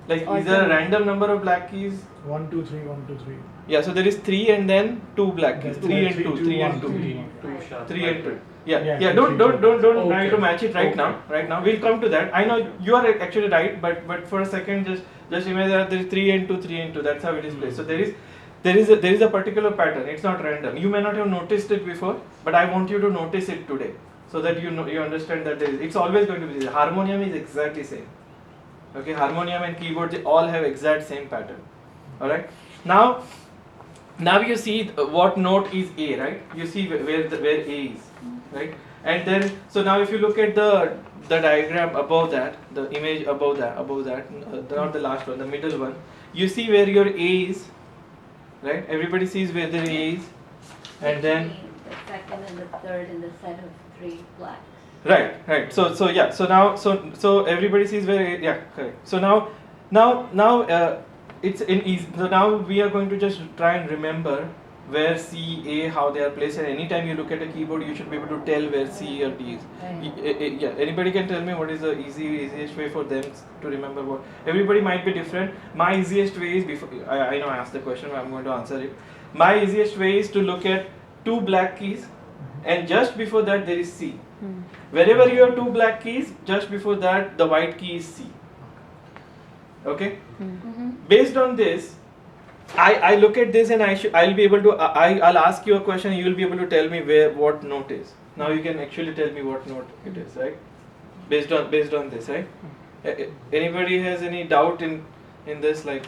Like, is there a random number of black keys? 1, 2, 3, 1, 2, 3. Yeah, so there is 3 and then 2 black keys. 3 and 2, 3 and 2. 3 and 2. Yeah. Don't try to match it right now. Right now, we'll come to that. I know you are actually right, but for a second, just imagine that there is 3 and 2, 3 and 2. That's how it is placed. So there is a particular pattern. It's not random. You may not have noticed it before, but I want you to notice it today, so that you understand that it's always going to be. Harmonium is exactly same. Okay, harmonium and keyboard, they all have exact same pattern. All right. Now you see what note is A, right? You see where A is, right? And then, so now if you look at the diagram above that, the image above that, not the last one, the middle one, you see where your A is, right? Everybody sees where the A is, and then the second and the third in the set of 3 blacks. Right. So yeah. So now, so everybody sees where. Yeah, correct. So now, it's in easy. So now we are going to just try and remember where C, A, how they are placed. And anytime you look at a keyboard, you should be able to tell where C or D is. Yeah. Anybody can tell me what is the easiest way for them to remember what? Everybody might be different. My easiest way is before I know I asked the question, but I'm going to answer it. My easiest way is to look at 2 black keys, and just before that there is C. Wherever you have 2 black keys, just before that the white key is C. Okay. Based on this, I look at this and I'll be able to I'll ask you a question. You will be able to tell me what note is. Now you can actually tell me what note it is, right? Based on this, right? Anybody has any doubt in this? Like,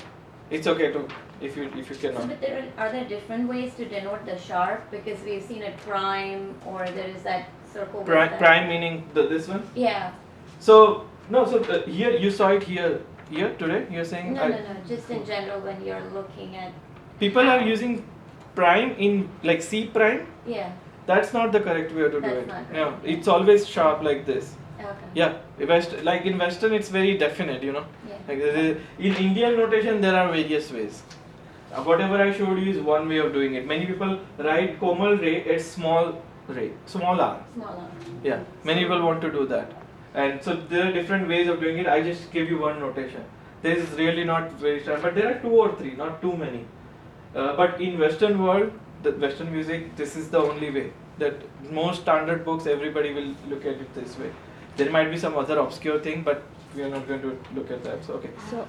it's okay to if you cannot. So, but are there different ways to denote the sharp? Because we've seen a prime, or there is that circle. Prime meaning this one. Yeah. So no. So here you saw it here today. You're saying No. Just in general, when you're looking at. People are using prime in like C prime. Yeah. That's not the correct way to do it. Not No, it's always sharp like this. Okay. Yeah, like in Western, it's very definite, you know. Yeah. Like in Indian notation, there are various ways. Whatever I showed you is one way of doing it. Many people write Komal Ray as small r. Small R. Yeah, many people want to do that, and so there are different ways of doing it. I just give you one notation. This is really not very sharp, but there are 2 or 3, not too many. But in Western world, the Western music, this is the only way. That most standard books, everybody will look at it this way. There might be some other obscure thing, but we are not going to look at that. So okay. So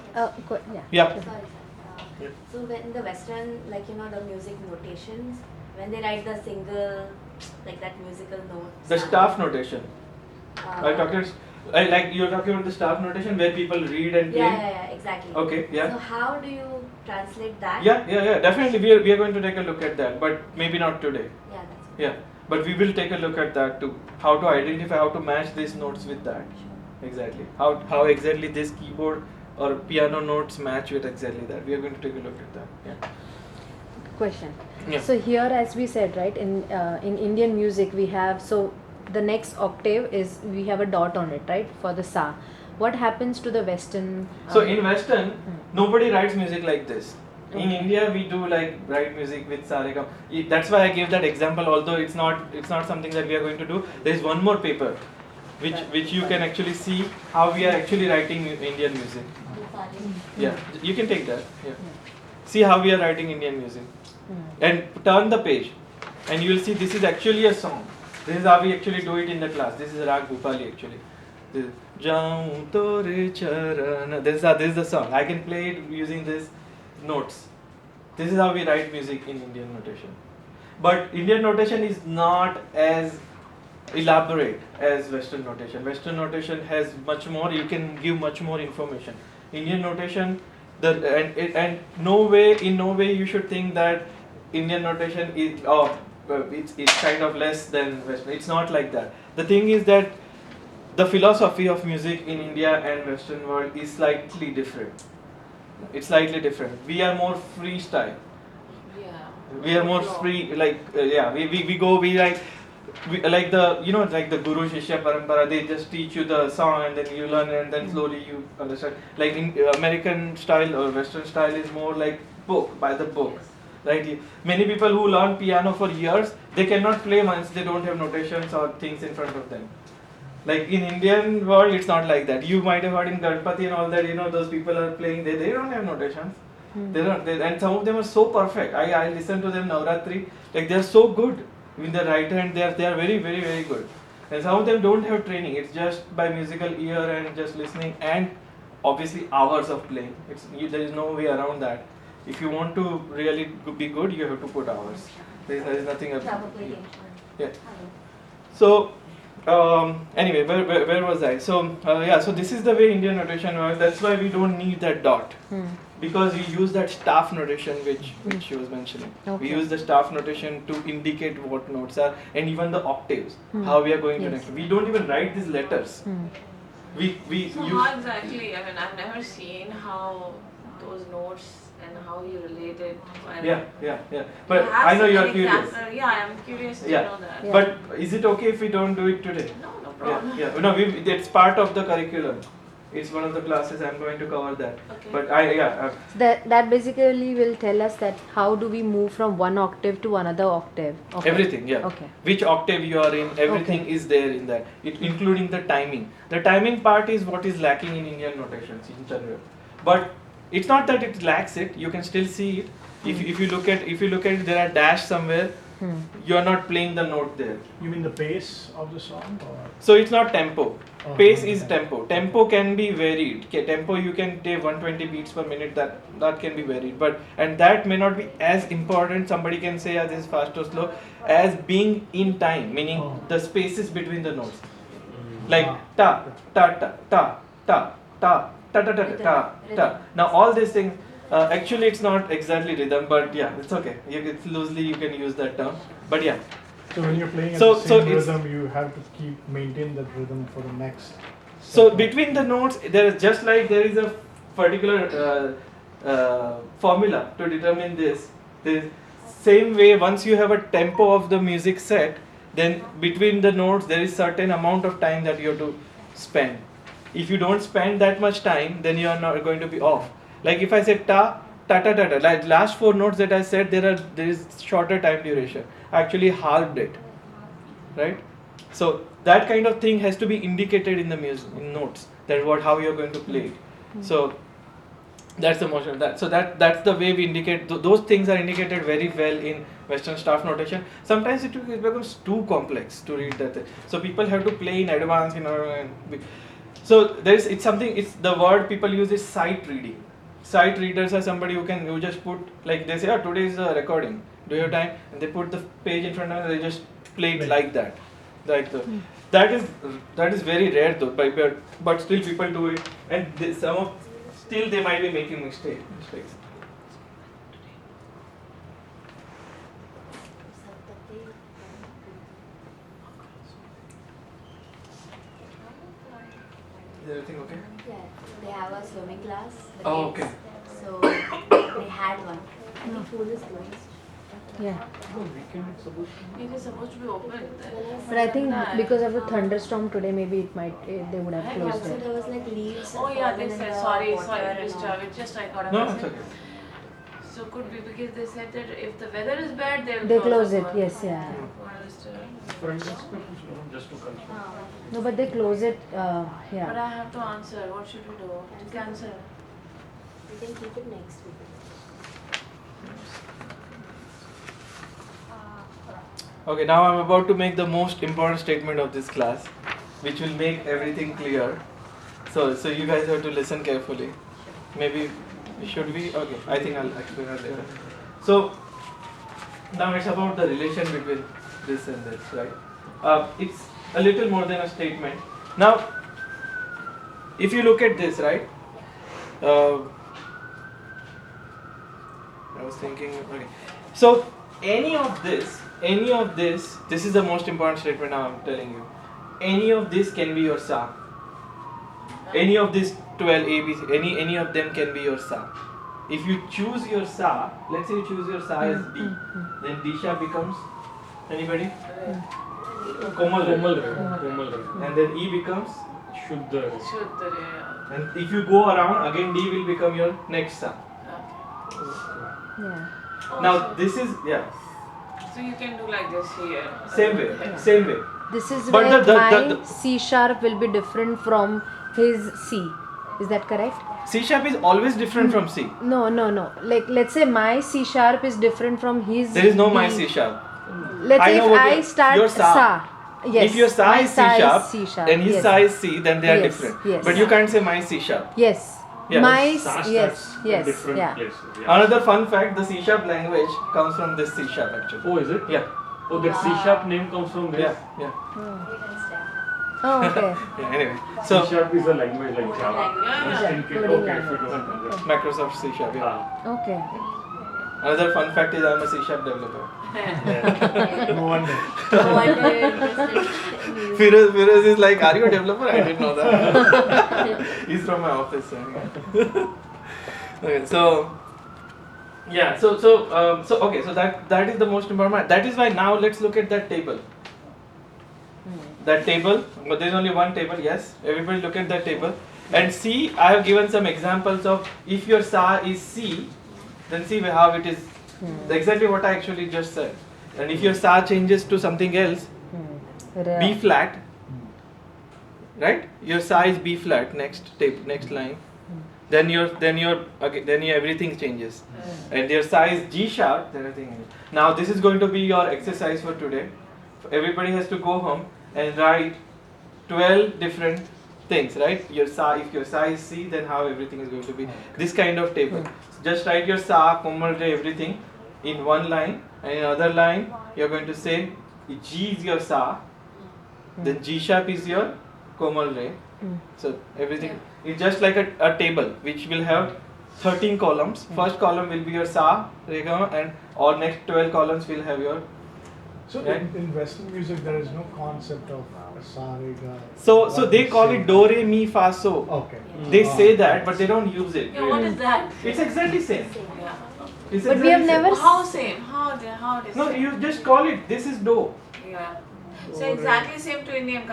Yeah. Sorry. So when the Western, like the music notations, when they write the single, like that musical note. The staff notation. You're talking about the staff notation where people read and play. Yeah, exactly. Okay, yeah. So how do you translate that? Yeah. Definitely, we are going to take a look at that, but maybe not today. Yeah, that's Yeah, but we will take a look at that too. How to identify, how to match these notes with that. Exactly. How exactly this keyboard or piano notes match with exactly that. We are going to take a look at that. Yeah. question. Yeah. So here, as we said, right, in Indian music we have, so the next octave is, we have a dot on it, right, for the sa. What happens to the Western? So in Western, nobody writes music like this. In India, we do write music with saregam. That's why I gave that example. Although it's not something that we are going to do. There is one more paper, which you can actually see how we are actually writing Indian music. Yeah, you can take that. Yeah. See how we are writing Indian music, and turn the page, and you will see this is actually a song. This is how we actually do it in the class. This is Rag Bhupali actually. This is Jaun Tore Charan. This is the song. I can play it using this notes. This is how we write music in Indian notation. But Indian notation is not as elaborate as Western notation. Western notation has much more. You can give much more information. Indian notation, in no way you should think that Indian notation is it's kind of less than Western. It's not like that. The thing is that the philosophy of music in India and Western world is slightly different. It's slightly different. We are more freestyle. Yeah. We are more free. We like the Guru Shishya Parampara. They just teach you the song and then you learn and then slowly you understand. Like in American style or Western style is more like book, by the book. Right? Many people who learn piano for years, they cannot play once they don't have notations or things in front of them. Like in Indian world, it's not like that. You might have heard in Ganpati and all that, you know, those people are playing, they don't have notations. They don't, and some of them are so perfect. I listen to them Navratri, like they are so good with the right hand. They are very very good. And some of them don't have training. It's just by musical ear and just listening, and obviously hours of playing. There is no way around that. If you want to really be good, you have to put hours. There is nothing else. Probably. Yeah. So anyway, where was I? So so this is the way Indian notation works. That's why we don't need that dot. Because we use that staff notation which she was mentioning. Okay. We use the staff notation to indicate what notes are, and even the octaves, how we are going to next. We don't even write these letters. We So use. how exactly? I mean, I've never seen how those notes and how you relate it. Yeah. But I know you are curious. Yeah, I'm curious to Yeah. know that. Yeah. But is it okay if we don't do it today? No problem. Yeah. No, it's part of the curriculum. It's one of the classes I'm going to cover that. Okay. But That basically will tell us that how do we move from one octave to another octave. Okay. everything, yeah. Okay. Which octave you are in, everything is there in that. Including the timing. The timing part is what is lacking in Indian notations in general. But it's not that it lacks it. You can still see it. If you look at it, there are dash somewhere. You are not playing the note there. You mean the pace of the song, or So it's not tempo. Oh, Pace okay. is tempo. Tempo can be varied. Tempo you can take 120 beats per minute. That can be varied. And that may not be as important. Somebody can say, this is fast or slow, as being in time, meaning the spaces between the notes. Like ta ta ta ta ta ta ta ta ta ta ta. Now all these things. Actually, it's not exactly rhythm, but yeah, it's okay. It's loosely you can use that term. But yeah. so when you're playing at So- the so same it's- rhythm, you have to maintain that rhythm for the next. So set of- between the notes, there is just like there is a particular formula to determine this. The same way, once you have a tempo of the music set, then between the notes there is certain amount of time that you have to spend. If you don't spend that much time, then you are not going to be off. Like if I say ta ta ta ta ta, like last 4 notes that I said, there is shorter time duration. I actually halved it, right? So that kind of thing has to be indicated in the music, in notes. That how you are going to play it. So that's the motion. That's the way we indicate. Those things are indicated very well in Western staff notation. Sometimes it becomes too complex to read that. So people have to play in advance, so it's something. It's the word people use is sight reading. Sight readers are somebody who just put, like they say, today is a recording. Do you have time? And they put the page in front of them and they just play it like that. That is very rare though, but still people do it, and still they might be making mistakes. Is everything okay? Yeah, they have a swimming class. the Oh, kids. okay. So they had one. I think pool is closed. Yeah. It is supposed to be open. But I think because of the thunderstorm today, maybe they would have closed Also, it. there was like leaves. Oh yeah, they fallen in said the sorry, water sorry, and all. Mr. Just I got a No, it's message. okay. So could be because they said that if the weather is bad, They close the it. one. Yes, yeah. Just to confirm. No, but they close it. But Yeah. I have to answer. What should we do? Cancel. We can keep it next week. Okay, now I'm about to make the most important statement of this class, which will make everything clear. So you guys have to listen carefully. Maybe should we? Okay, I think I'll explain it later. So now it's about the relation between this and this, right? It's a little more than a statement. Now, if you look at this, right? I was thinking. Okay, so any of this, this is the most important statement now I'm telling you. Any of this can be your sa. Any of these 12 ABC, any of them can be your sa. If you choose your sa, let's say you choose your sa as D, then Disha becomes, anybody? Komal Re. And then E becomes Shuddha. Shuddha, yeah. And if you go around, again D will become your next sa. Yeah. Oh, Now so- this is, So you can do like this here. same way. This is But where my the C sharp will be different from his C. Is that correct? C sharp is always different from C. No. Like let's say my C sharp is different from his. There is no my D. C sharp. Let's I say know if what I your start sa. Yes. If your sa my is C sharp, C sharp and his yes. sa is C, then they are Yes, different. yes. But you can't say my C sharp. Yes. Yeah. My Sa yes. starts at Yes. different Yeah. places. Yeah. Another fun fact: the C sharp language comes from this C sharp actually. Oh, is it? Yeah, Oh, that C sharp name comes from this. yeah. Oh, okay. Yeah. Anyway, C so sharp is a language like Java. Yeah. Just in case. Coding Okay, if you language. don't know that. Microsoft C sharp. Yeah. Ah, Okay. Another fun fact is I'm a C sharp developer. yeah. No wonder. No wonder you're interested in music. Firoz is like, are you a developer? I didn't know that. He's from my office. Okay, so yeah, so okay, so that is the most important. That is why now let's look at that table. That table, but there's only one table. Yes, everybody look at that table and see. I have given some examples of if your sa is C, then see how it is. Exactly what I actually just said. And if your sa changes to something else, B flat, right? Your sa is B flat. Next line. Then your everything changes, and your sa is G sharp. Then everything changes. Now this is going to be your exercise for today. Everybody has to go home and write 12 different things, right? Your sa, if your sa is C, then how everything is going to be. This kind of table. Just write your sa, komal re, everything in one line, and in another line you're going to say G is your sa, then G sharp is your komal re. So everything is just like a table which will have 13 columns. First column will be your sa, rega, and all next 12 columns will have your. So Right. in Western music, there is no concept of sa, re, ga. So they call it do re mi fa so. Okay. They say that, but they don't use it. Yeah, what is that? It's exactly same. Yeah. It's But we have exactly never same. How same? How it is No, same? you just call it. This is do. Yeah. So exactly same to Indian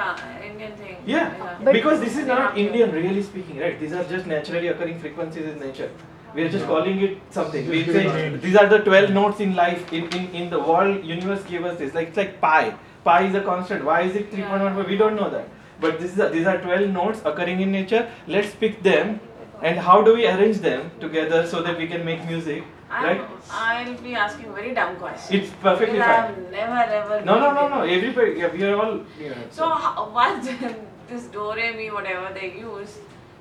thing. Yeah, But- because this is not Indian, really speaking, right? These are just naturally occurring frequencies in nature. We are just calling it something. We say these are the 12 notes in life. In the world, universe gave us this. Like it's like pi. Pi is a constant. Why is it 3.14? We don't know that. But these are 12 notes occurring in nature. Let's pick them, and how do we arrange them together so that we can make music, right? I'll be asking very dumb questions. It's perfectly Because fine. I've never ever. No. been in- Everybody, yeah, we are all. So what this do re mi whatever they use?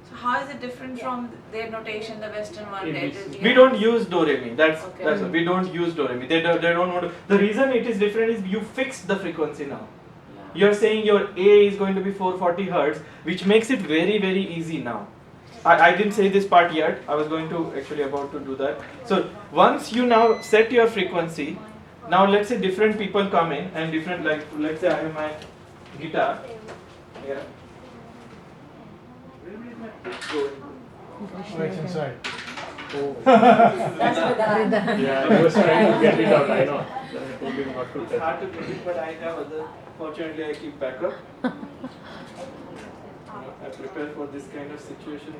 So how is it different from their notation, the Western one? We don't use do re mi. That's Okay. that's we don't use do re mi. They don't want to. The reason it is different is you fix the frequency now. You're saying your A is going to be 440 hertz, which makes it very very easy now. I didn't say this part yet. I was going to actually about to do that. So once you now set your frequency, now let's say different people come in and different, like let's say I have my guitar. Yeah. Where is my pick going? Oh, it's inside. That's Vedant. Yeah, I was trying to get it out. I know. I told him not to It's touch. hard to predict, but I have other. Fortunately, I keep backup. I prepare for this kind of situation.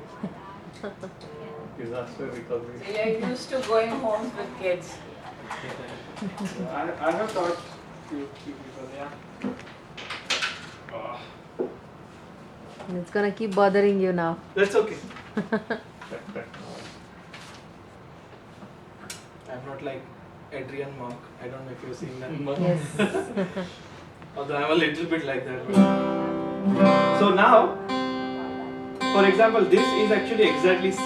Disaster recovery. So you're used to going home with kids. I have taught few people, yeah. It's gonna keep bothering you now. That's okay. Back. I'm not like Adrian Monk. I don't know if you've seen that. Yes. Although I'm a little bit like that. But. So now, for example, this is actually exactly C.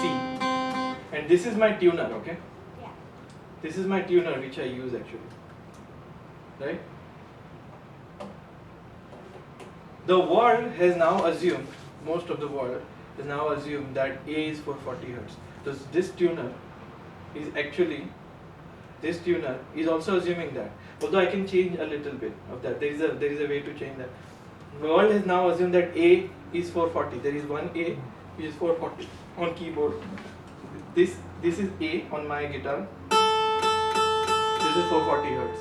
And this is my tuner, okay? This is my tuner which I use actually. Right? The world has now assumed, most of the world has now assumed that A is 440 Hz. So this tuner is actually, this tuner is also assuming that. Although I can change a little bit of that. There is a way to change that. The world has now assumed that A is 440. There is one A which is 440 on keyboard. This is A on my guitar. This is 440 Hz.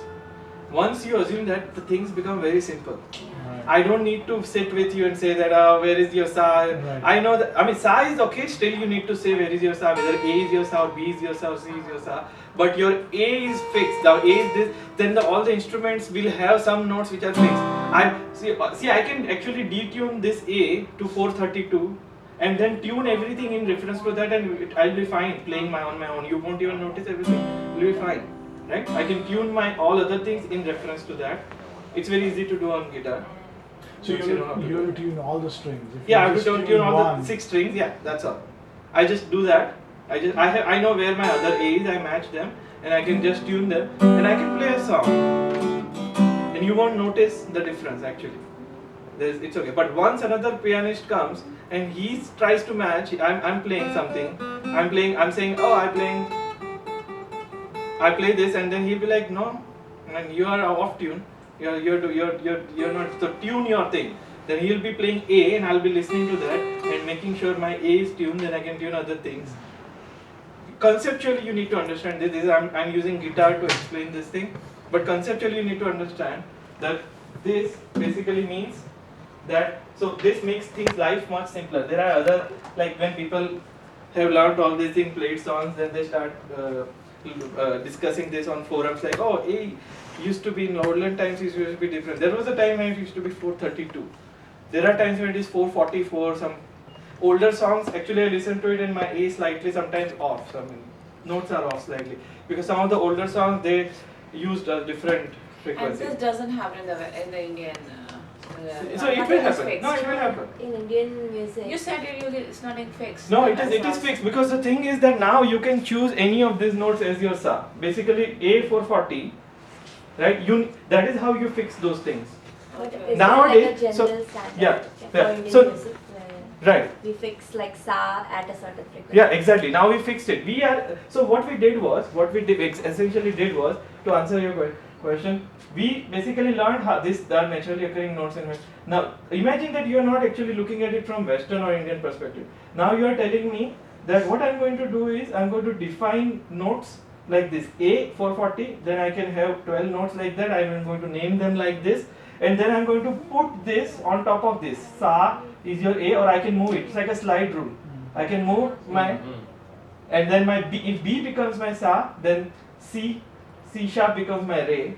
Once you assume that, the things become very simple. Right. I don't need to sit with you and say that where is your sa. Right. I know that. I mean, sa is okay. Still, you need to say where is your sa. Whether A is your sa, or B is your sa, or C is your sa. But your A is fixed. Now A is this. Then all the instruments will have some notes which are fixed. I see. I can actually detune this A to 432. And then tune everything in reference to that, and I'll be fine playing on my own. You won't even notice everything. You'll be fine, right? I can tune my all other things in reference to that. It's very easy to do on guitar. So Once know how to do you it. tune all the strings. If Yeah, I you have just to tune all one, the 6 strings. Yeah, that's all. I just do that. I know where my other A is. I match them, and I can just tune them, and I can play a song, and you won't notice the difference actually. It's okay. But once another pianist comes and he tries to match, I'm playing something. I'm saying, oh, I play this, and then he'll be like, no, and you are off tune. You're not. So tune your thing. Then he'll be playing A, and I'll be listening to that and making sure my A is tuned. Then I can tune other things. Conceptually, you need to understand this. I'm using guitar to explain this thing, but conceptually, you need to understand that this basically means that. So this makes things life much simpler. There are other, like when people have learned all these things, played songs, then they start discussing this on forums like, oh, A used to be in olden times, it used to be different. There was a time when it used to be 432. There are times when it is 444. Some older songs, actually I listen to it and my A is slightly sometimes off. Some notes are off slightly because some of the older songs they used a different frequency. And this doesn't happen in the Indian. So it will happen. No, it will happen. In Indian music. You said it's not in fixed. No, it is fixed because the thing is that now you can choose any of these notes as your sa. Basically A440, right? That is how you fix those things. But is Nowadays, there like a so- general standard yeah, for yeah. Indian So- music where Right. we fix like sa at a certain frequency? Yeah, exactly. Now we fixed it. So what we did was, essentially did was, to answer your question, we basically learned how the naturally occurring notes in. Now imagine that you are not actually looking at it from Western or Indian perspective. Now you are telling me that what I'm going to do is I'm going to define notes like this A440. Then I can have 12 notes like that. I'm going to name them like this, and then I'm going to put this on top of this. Sa is your A, or I can move it. It's like a slide rule. I can move my, and then my B. If B becomes my sa, then C sharp becomes my re,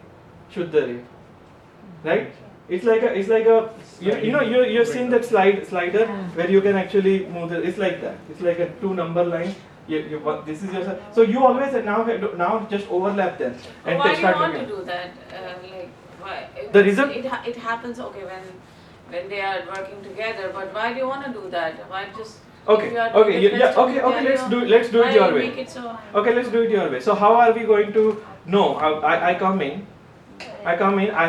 Shuddha re, right? It's like a you've seen that slider where you can actually move it's like that. It's like a 2 number line. This is your sa. So you always now just overlap them and Why do you start want to looking. do that? Why? The reason- it happens when they are working together. But why do you want to do that? Why just Okay, if you are okay, doing yeah, festival, okay, why let's do why it your you way. Make it so. Okay, let's do it your way. So how are we going to know? I come in. I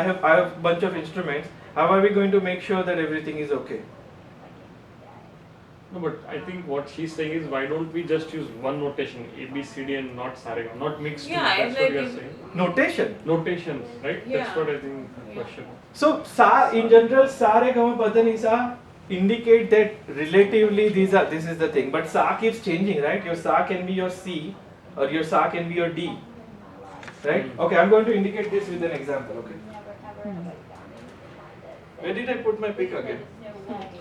have bunch of instruments. How are we going to make sure that everything is okay? No, but I think what she's saying is why don't we just use one notation, A, B, C, D, and not Sarega, not mix two. Yeah, That's it's what like we are if- saying. Notation. Notations, right? Yeah. That's what I think the Yeah. question. So sa in general, sa re ga ma pa dha ni sa indicate that relatively this is the thing. But sa keeps changing, right? Your sa can be your C, or your sa can be your D, right? Okay, I'm going to indicate this with an example. Okay. Where did I put my pick again?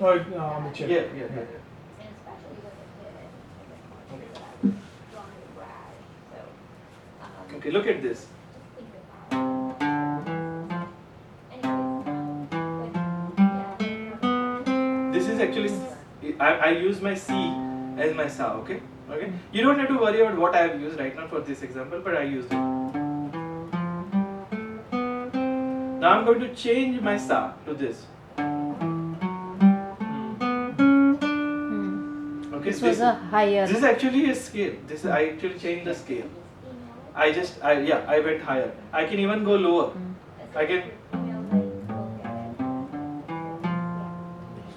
Oh, on the chair. Yeah. Okay, look at this. This is actually, I use my C as my sa, okay? Okay. You don't have to worry about what I have used right now for this example, but I used it. Now I'm going to change my sa to this. Okay, This was a higher. This is actually a scale. I actually changed the scale. I went higher. I can even go lower. I can.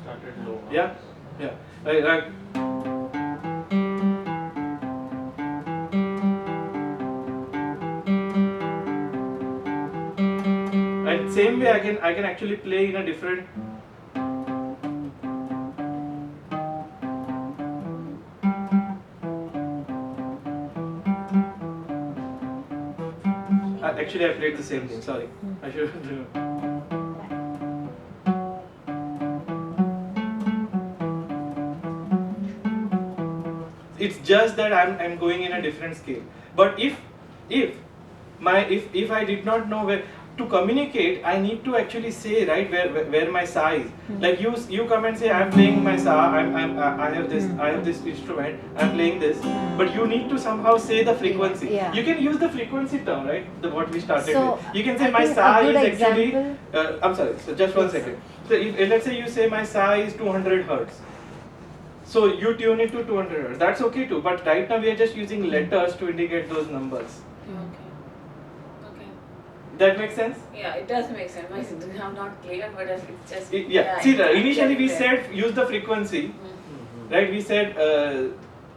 Started low. Yeah. I and same way I can actually play in a different. Actually, I played the same thing. Sorry, I should. it's just that I'm going in a different scale. But if I did not know where to communicate, I need to actually say, right, where my sa is. Like you come and say, I'm playing my sa, I have this instrument, I'm playing this, but you need to somehow say the frequency. Yeah. You can use the frequency term, right? What we started So, with. You can say I my think sa a good is actually. example- I'm sorry. So just one second. So let's say you say my sa is 200 hertz. So you tune it to 200 hertz. That's okay too. But right now we are just using letters to indicate those numbers. Okay. That makes sense? Yeah, it does make sense. I'm not clear, but it's just. Yeah. See, initially we yeah. said use the frequency, right? We said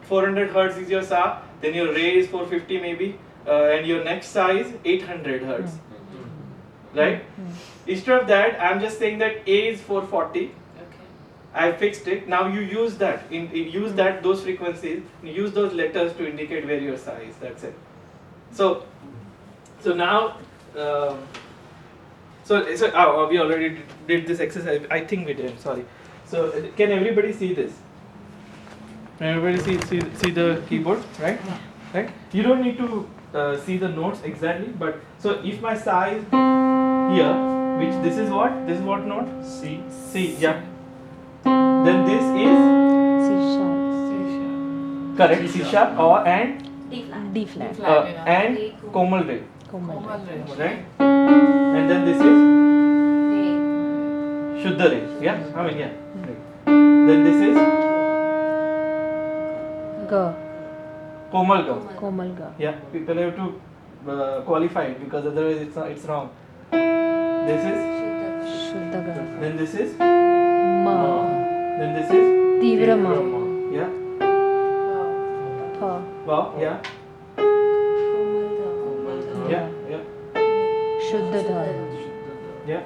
400 hertz is your sa, then your re is 450 maybe, and your next sa is 800 hertz, right? Instead of that, I'm just saying that A is 440. Okay. I fixed it. Now you use that. Use those frequencies. Use those letters to indicate where your sa is. That's it. So now. We already did this exercise. I think we did. Sorry. So can everybody see this? Can everybody see the keyboard? Right? Right. You don't need to see the notes exactly. But so if my sa is here, which this is what? This is what note? C. C. Yeah. Then this is C sharp. correct. C sharp or and D flat. D flat. and Komal Re. Komal. Right? And then this is Re. Shuddha Re. Yeah? I mean, yeah. Right. Then this is Ga. Komal Ga. Komal ga. Yeah, people have to qualify it because otherwise it's wrong. This is, Shuddha ga. then this is, Ma. then this is, Tivra ma. yeah, Pha. wow, yeah, yeah, yeah, Shuddha dha. yeah,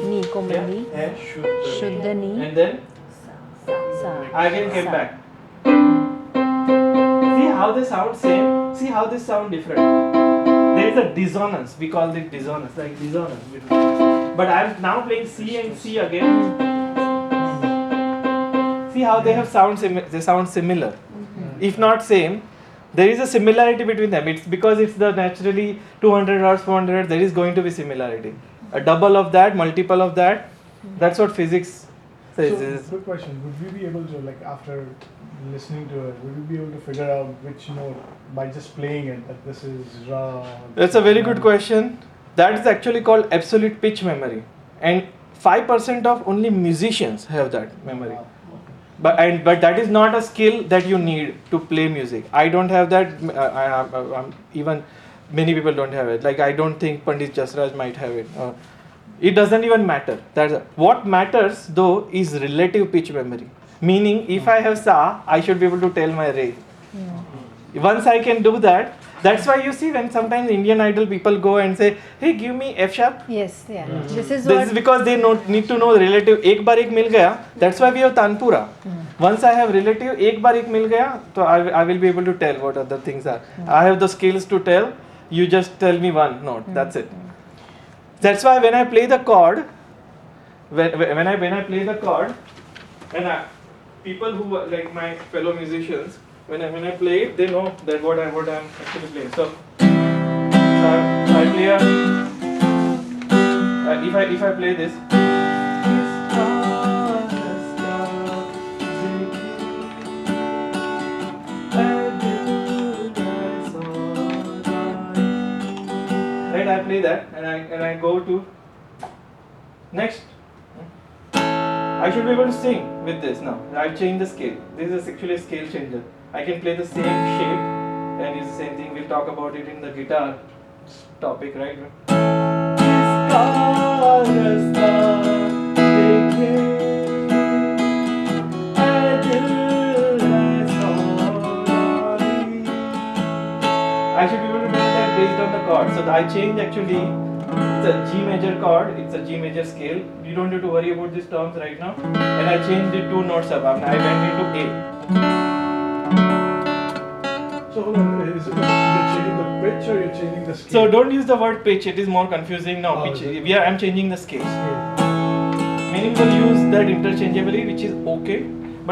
Ni. Komal yeah, ni. and Shuddha ni. and then Sa. again came Sa. back. See how they sound same. See how they sound different. There is a dissonance. We call it dissonance, like dissonance. But I am now playing C and C again. See how they have they sound similar. If not same, there is a similarity between them. It's because it's the naturally 200 hertz, 400 hertz. There is going to be similarity. A double of that, multiple of that. That's what physics says. So, quick question: would we be able to, like, after listening to it, would we be able to figure out which note by just playing it that this is Ra? That's a very good question. That is actually called absolute pitch memory, and 5% of only musicians have that memory. But that is not a skill that you need to play music. I don't have that. Even many people don't have it. Like I don't think Pandit Jasraj might have it. It doesn't even matter. What matters though is relative pitch memory. Meaning, if I have sa, I should be able to tell my re. Once I can do that, that's why you see when sometimes Indian Idol people go and say, "Hey, give me F sharp." Yes, yeah. This is This what. is because they need to know relative. एक बार एक मिल गया. That's why we have Tanpura. Once I have relative, एक बार एक मिल गया, so I will be able to tell what other things are. I have the skills to tell. You just tell me one note. That's it. That's why when I play the chord, when I play the chord, and people who are like my fellow musicians, when I play it, they know that what I'm actually playing. So I play if I play this. Right, I play that and I go to next. I should be able to sing with this now. I've changed the scale. This is actually a scale changer. I can play the same shape and it's the same thing. We'll talk about it in the guitar topic, right? I should be able to do that based on the chord. So I changed actually. It's a G major chord, it's a G major scale. You don't have to worry about these terms right now. And I changed it 2 notes up. I went into A. So hold on, is it you're changing the pitch or you're changing the scale? So don't use the word pitch, it is more confusing now. Pitch. is it? I'm changing the scales. Scale. Many people use that interchangeably, which is okay,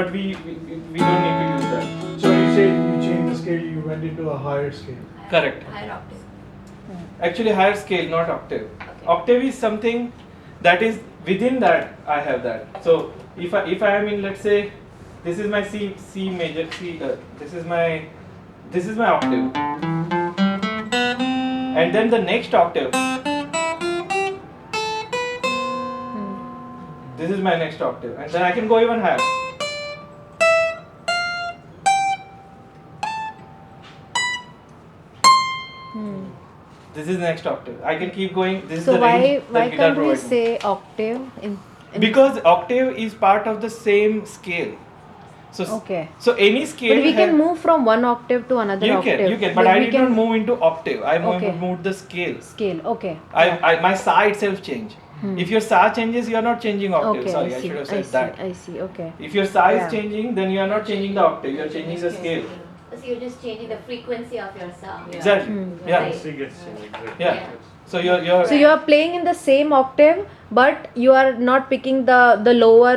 but we don't need to use do that. So when you say you changed the scale, you went into a higher scale. Correct. Higher octave. Actually, higher scale, not octave. Okay. Octave is something that is within that. I have that. So if I am in, let's say, this is my C major C. This is my octave, and then the next octave. This is my next octave, and then I can go even higher. This is the next octave. I can keep going. This is So the range why that guitar can't we provides me. say octave in Because octave is part of the same scale. So Okay. So any scale. But we can have- move from one octave to another octave. You can, but Like I we did can not move into octave. I Okay. moved the scale. scale. Okay. My sa itself change. If your sa changes, you are not changing octave. Okay, Sorry, I I see. should have I said see. that. I see. Okay. If your sa Yeah. is changing, then you are not changing the octave. You are changing the scale. So you're just changing the frequency of your sound. Exactly. Yeah. Right. C gets changed, exactly. Yeah. Yeah. So you're. So you are playing in the same octave, but you are not picking the lower.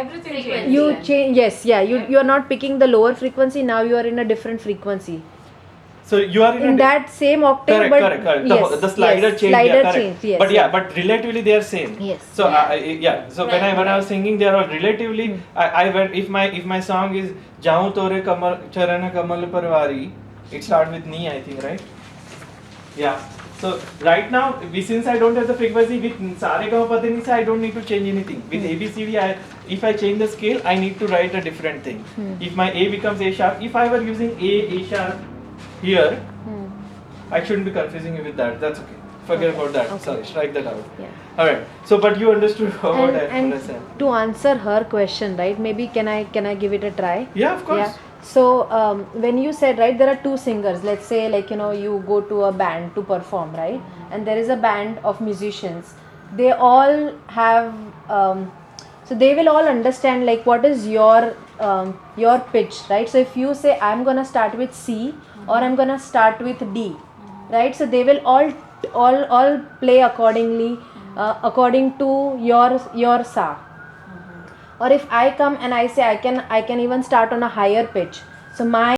Everything Frequency. changes. You then. change. Yes. Yeah. You are not picking the lower frequency. Now you are in a different frequency. So you are In that same octave, correct, but correct. yes, The slider yes, change. Slider yeah, correct. change. Yes. But yeah, but relatively they are same. Yes. So Yeah. so Right, when I was right. singing, they are all relatively. I went if my song is Jaun Tore Kamal Charana Kamal Parvari, it starts with ni, I think, right? Yeah. So right now, since I don't have the frequency with Sare Gama Pa Dha Ni Sa, I don't need to change anything. With ABCD, if I change the scale, I need to write a different thing. If my A becomes A sharp, if I were using A sharp here, I shouldn't be confusing you with that. That's okay. Forget about that. Okay. Sorry, strike that out. Yeah. All right. So, but you understood what I And said. to answer her question, right? Maybe can I give it a try? Yeah, of course. Yeah. So when you said, right, there are two singers. Let's say, like, you go to a band to perform, right? And there is a band of musicians. They all have so they will all understand, like, what is your pitch, right? So if you say I'm gonna start with C or I'm gonna start with D, right? So they will all play accordingly according to your sa. Or if I come and I say I can even start on a higher pitch, so my